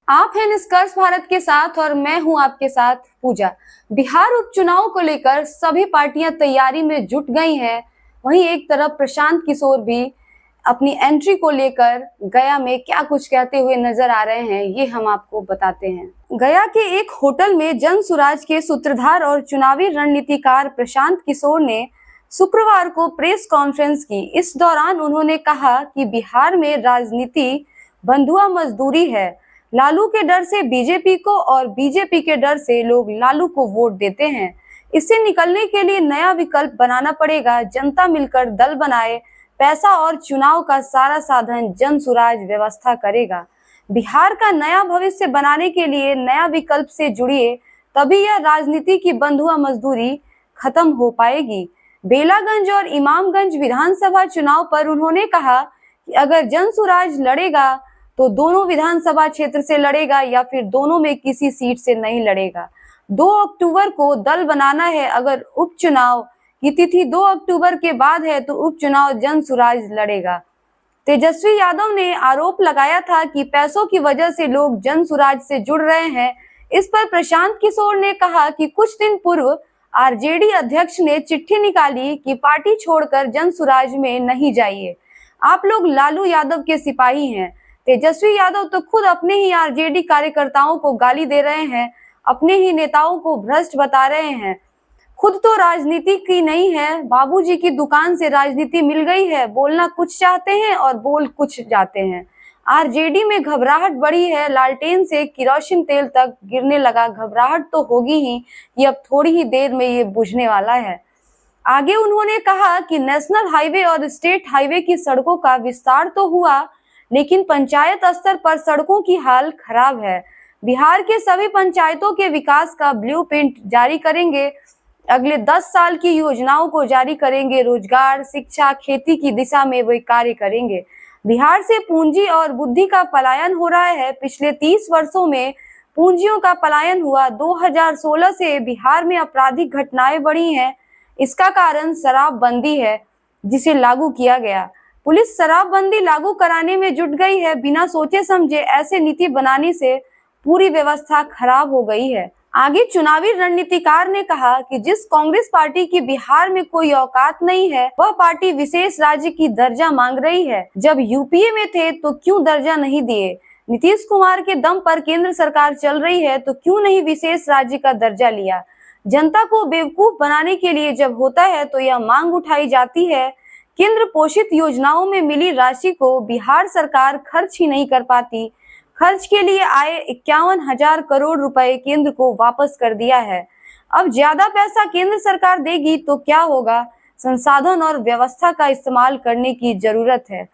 आप हैं निष्कर्ष भारत के साथ और मैं हूं आपके साथ पूजा। बिहार उपचुनाव को लेकर सभी पार्टियां तैयारी में जुट गई हैं। वहीं एक तरफ प्रशांत किशोर भी अपनी एंट्री को लेकर गया में क्या कुछ कहते हुए नजर आ रहे हैं, ये हम आपको बताते हैं। गया के एक होटल में जन सुराज के सूत्रधार और चुनावी रणनीतिकार प्रशांत किशोर ने शुक्रवार को प्रेस कॉन्फ्रेंस की। इस दौरान उन्होंने कहा कि बिहार में राजनीति बंधुआ मजदूरी है। लालू के डर से बीजेपी को और बीजेपी के डर से लोग लालू को वोट देते हैं। इससे निकलने के लिए नया विकल्प बनाना पड़ेगा। जनता मिलकर दल बनाए, पैसा और चुनाव का सारा साधन जन सुराज व्यवस्था करेगा। बिहार का नया भविष्य बनाने के लिए नया विकल्प से जुड़िए, तभी यह राजनीति की बंधुआ मजदूरी खत्म हो पाएगी। बेलागंज और इमामगंज विधानसभा चुनाव पर उन्होंने कहा कि अगर जन सुराज लड़ेगा तो दोनों विधानसभा क्षेत्र से लड़ेगा या फिर दोनों में किसी सीट से नहीं लड़ेगा। 2 अक्टूबर को दल बनाना है। अगर उपचुनाव की तिथि 2 अक्टूबर के बाद है तो उपचुनाव जन सुराज लड़ेगा। तेजस्वी यादव ने आरोप लगाया था कि पैसों की वजह से लोग जन सुराज से जुड़ रहे हैं। इस पर प्रशांत किशोर ने कहा कि कुछ दिन पूर्व आरजेडी अध्यक्ष ने चिट्ठी निकाली कि पार्टी छोड़कर जन सुराज में नहीं जाइए, आप लोग लालू यादव के सिपाही हैं। तेजस्वी यादव तो खुद अपने ही आरजेडी कार्यकर्ताओं को गाली दे रहे हैं, अपने ही नेताओं को भ्रष्ट बता रहे हैं। खुद तो राजनीति की नहीं है, बाबूजी की दुकान से राजनीति मिल गई है। बोलना कुछ चाहते हैं और बोल कुछ जाते हैं। आरजेडी में घबराहट बढ़ी है, लालटेन से किरोसिन तेल तक गिरने लगा। घबराहट तो होगी ही, ये अब थोड़ी ही देर में ये बुझने वाला है। आगे उन्होंने कहा कि नेशनल हाईवे और स्टेट हाईवे की सड़कों का विस्तार तो हुआ, लेकिन पंचायत स्तर पर सड़कों की हाल खराब है। बिहार के सभी पंचायतों के विकास का ब्लूप्रिंट जारी करेंगे। अगले 10 साल की योजनाओं को जारी करेंगे। रोजगार, शिक्षा, खेती की दिशा में वे कार्य करेंगे। बिहार से पूंजी और बुद्धि का पलायन हो रहा है। पिछले 30 वर्षों में पूंजियों का पलायन हुआ। 2016 से बिहार में आपराधिक घटनाएं बढ़ी हैं। इसका कारण शराबबंदी है, जिसे लागू किया गया। पुलिस शराबबंदी लागू कराने में जुट गई है। बिना सोचे समझे ऐसे नीति बनाने से पूरी व्यवस्था खराब हो गई है। आगे चुनावी रणनीतिकार ने कहा कि जिस कांग्रेस पार्टी की बिहार में कोई औकात नहीं है, वह पार्टी विशेष राज्य की दर्जा मांग रही है। जब यूपीए में थे तो क्यों दर्जा नहीं दिए? नीतीश कुमार के दम पर केंद्र सरकार चल रही है तो क्यों नहीं विशेष राज्य का दर्जा लिया? जनता को बेवकूफ बनाने के लिए जब होता है तो यह मांग उठाई जाती है। केंद्र पोषित योजनाओं में मिली राशि को बिहार सरकार खर्च ही नहीं कर पाती। खर्च के लिए आए 51,000 करोड़ रुपए केंद्र को वापस कर दिया है। अब ज्यादा पैसा केंद्र सरकार देगी तो क्या होगा? संसाधन और व्यवस्था का इस्तेमाल करने की जरूरत है।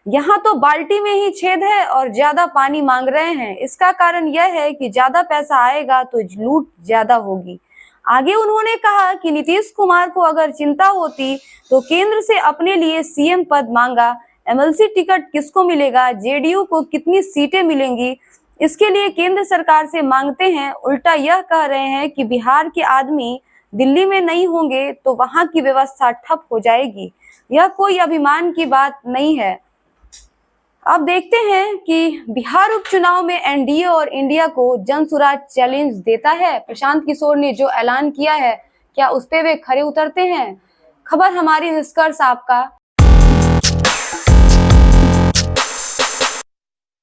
यहाँ तो बाल्टी में ही छेद है और ज्यादा पानी मांग रहे हैं। इसका कारण यह है कि ज्यादा पैसा आएगा तो लूट ज्यादा होगी। आगे उन्होंने कहा कि नीतीश कुमार को अगर चिंता होती तो केंद्र से अपने लिए सीएम पद मांगा। एमएलसी टिकट किसको मिलेगा? जेडीयू को कितनी सीटें मिलेंगी? इसके लिए केंद्र सरकार से मांगते हैं। उल्टा यह कह रहे हैं कि बिहार के आदमी दिल्ली में नहीं होंगे तो वहां की व्यवस्था ठप हो जाएगी। यह कोई अभिमान की बात नहीं है। अब देखते हैं कि बिहार उपचुनाव में एनडीए और इंडिया को जनसुराज चैलेंज देता है। प्रशांत किशोर ने जो ऐलान किया है, क्या उस पे वे खरे उतरते हैं? खबर हमारी निष्कर्ष आपका